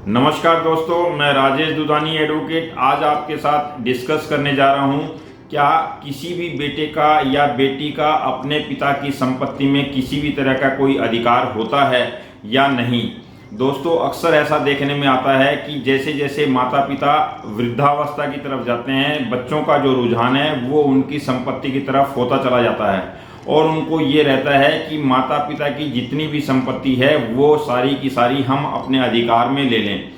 नमस्कार दोस्तों, मैं राजेश दुधानी एडवोकेट आज आपके साथ डिस्कस करने जा रहा हूं। क्या किसी भी बेटे का या बेटी का अपने पिता की संपत्ति में किसी भी तरह का कोई अधिकार होता है या नहीं। दोस्तों, अक्सर ऐसा देखने में आता है कि जैसे जैसे माता पिता वृद्धावस्था की तरफ जाते हैं, बच्चों का जो रुझान है वो उनकी संपत्ति की तरफ होता चला जाता है और उनको ये रहता है कि माता पिता की जितनी भी संपत्ति है वो सारी की सारी हम अपने अधिकार में ले लें।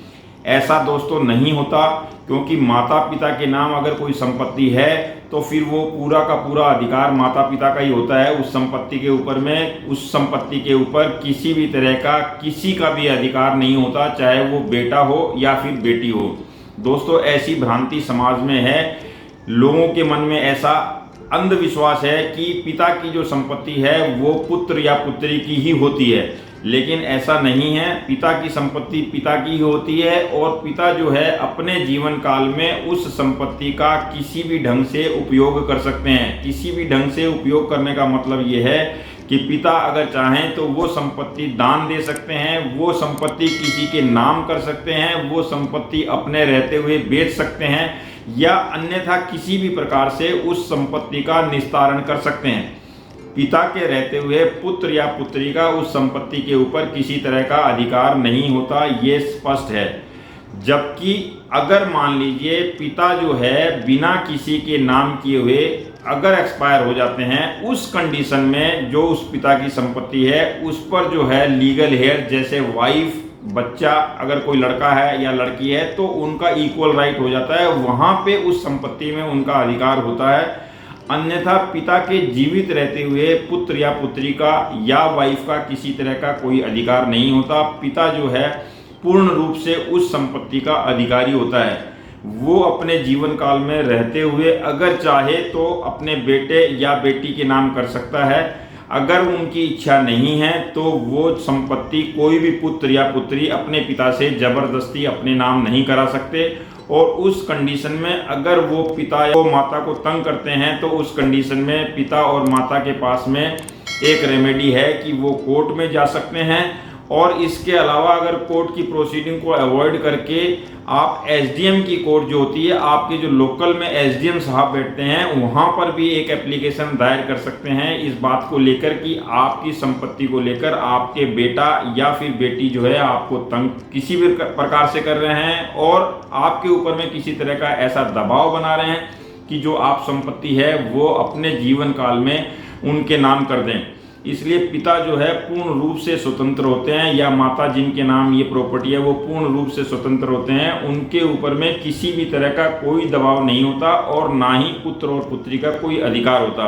ऐसा दोस्तों नहीं होता, क्योंकि माता पिता के नाम अगर कोई संपत्ति है तो फिर वो पूरा का पूरा अधिकार माता पिता का ही होता है उस संपत्ति के ऊपर में। उस संपत्ति के ऊपर किसी भी तरह का किसी का भी अधिकार नहीं होता, चाहे वो बेटा हो या फिर बेटी हो। दोस्तों, ऐसी भ्रांति समाज में है, लोगों के मन में ऐसा अंधविश्वास है कि पिता की जो संपत्ति है वो पुत्र या पुत्री की ही होती है, लेकिन ऐसा नहीं है। पिता की संपत्ति पिता की ही होती है और पिता जो है अपने जीवन काल में उस संपत्ति का किसी भी ढंग से उपयोग कर सकते हैं। किसी भी ढंग से उपयोग करने का मतलब ये है कि पिता अगर चाहें तो वो संपत्ति दान दे सकते हैं, वो संपत्ति किसी के नाम कर सकते हैं, वो संपत्ति अपने रहते हुए बेच सकते हैं या अन्यथा किसी भी प्रकार से उस संपत्ति का निस्तारण कर सकते हैं। पिता के रहते हुए पुत्र या पुत्री का उस संपत्ति के ऊपर किसी तरह का अधिकार नहीं होता, ये स्पष्ट है। जबकि अगर मान लीजिए पिता जो है बिना किसी के नाम किए हुए अगर एक्सपायर हो जाते हैं, उस कंडीशन में जो उस पिता की संपत्ति है उस पर जो है लीगल हेयर, जैसे वाइफ, बच्चा, अगर कोई लड़का है या लड़की है तो उनका इक्वल राइट हो जाता है, वहां पे उस संपत्ति में उनका अधिकार होता है। अन्यथा पिता के जीवित रहते हुए पुत्र या पुत्री का या वाइफ का किसी तरह का कोई अधिकार नहीं होता। पिता जो है पूर्ण रूप से उस संपत्ति का अधिकारी होता है। वो अपने जीवन काल में रहते हुए अगर चाहे तो अपने बेटे या बेटी के नाम कर सकता है। अगर उनकी इच्छा नहीं है तो वो संपत्ति कोई भी पुत्र या पुत्री अपने पिता से जबरदस्ती अपने नाम नहीं करा सकते। और उस कंडीशन में अगर वो पिता या माता को तंग करते हैं तो उस कंडीशन में पिता और माता के पास में एक रेमेडी है कि वो कोर्ट में जा सकते हैं। और इसके अलावा अगर कोर्ट की प्रोसीडिंग को अवॉइड करके आप एसडीएम की कोर्ट जो होती है, आपके जो लोकल में एसडीएम साहब बैठते हैं, वहां पर भी एक एप्लीकेशन दायर कर सकते हैं इस बात को लेकर कि आपकी संपत्ति को लेकर आपके बेटा या फिर बेटी जो है आपको तंग किसी भी प्रकार से कर रहे हैं और आपके ऊपर में किसी तरह का ऐसा दबाव बना रहे हैं कि जो आप संपत्ति है वो अपने जीवन काल में उनके नाम कर दें। इसलिए पिता जो है पूर्ण रूप से स्वतंत्र होते हैं, या माता जिनके नाम ये प्रॉपर्टी है वो पूर्ण रूप से स्वतंत्र होते हैं। उनके ऊपर में किसी भी तरह का कोई दबाव नहीं होता और ना ही पुत्र और पुत्री का कोई अधिकार होता।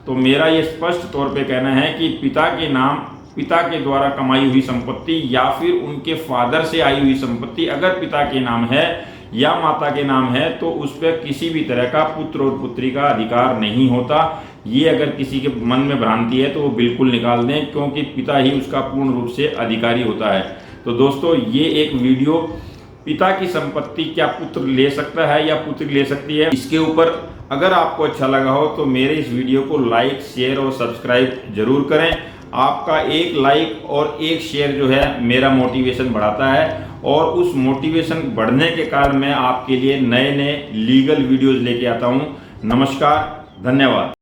तो मेरा ये स्पष्ट तौर पे कहना है कि पिता के नाम, पिता के द्वारा कमाई हुई संपत्ति या फिर उनके फादर से आई हुई संपत्ति अगर पिता के नाम है या माता के नाम है तो उस पर किसी भी तरह का पुत्र और पुत्री का अधिकार नहीं होता। ये अगर किसी के मन में भ्रांति है तो वो बिल्कुल निकाल दें, क्योंकि पिता ही उसका पूर्ण रूप से अधिकारी होता है। तो दोस्तों, ये एक वीडियो पिता की संपत्ति क्या पुत्र ले सकता है या पुत्री ले सकती है, इसके ऊपर अगर आपको अच्छा लगा हो तो मेरे इस वीडियो को लाइक, शेयर और सब्सक्राइब जरूर करें। आपका एक लाइक और एक शेयर जो है मेरा मोटिवेशन बढ़ाता है और उस मोटिवेशन बढ़ने के कारण मैं आपके लिए नए नए लीगल वीडियोज लेके आता हूँ। नमस्कार, धन्यवाद।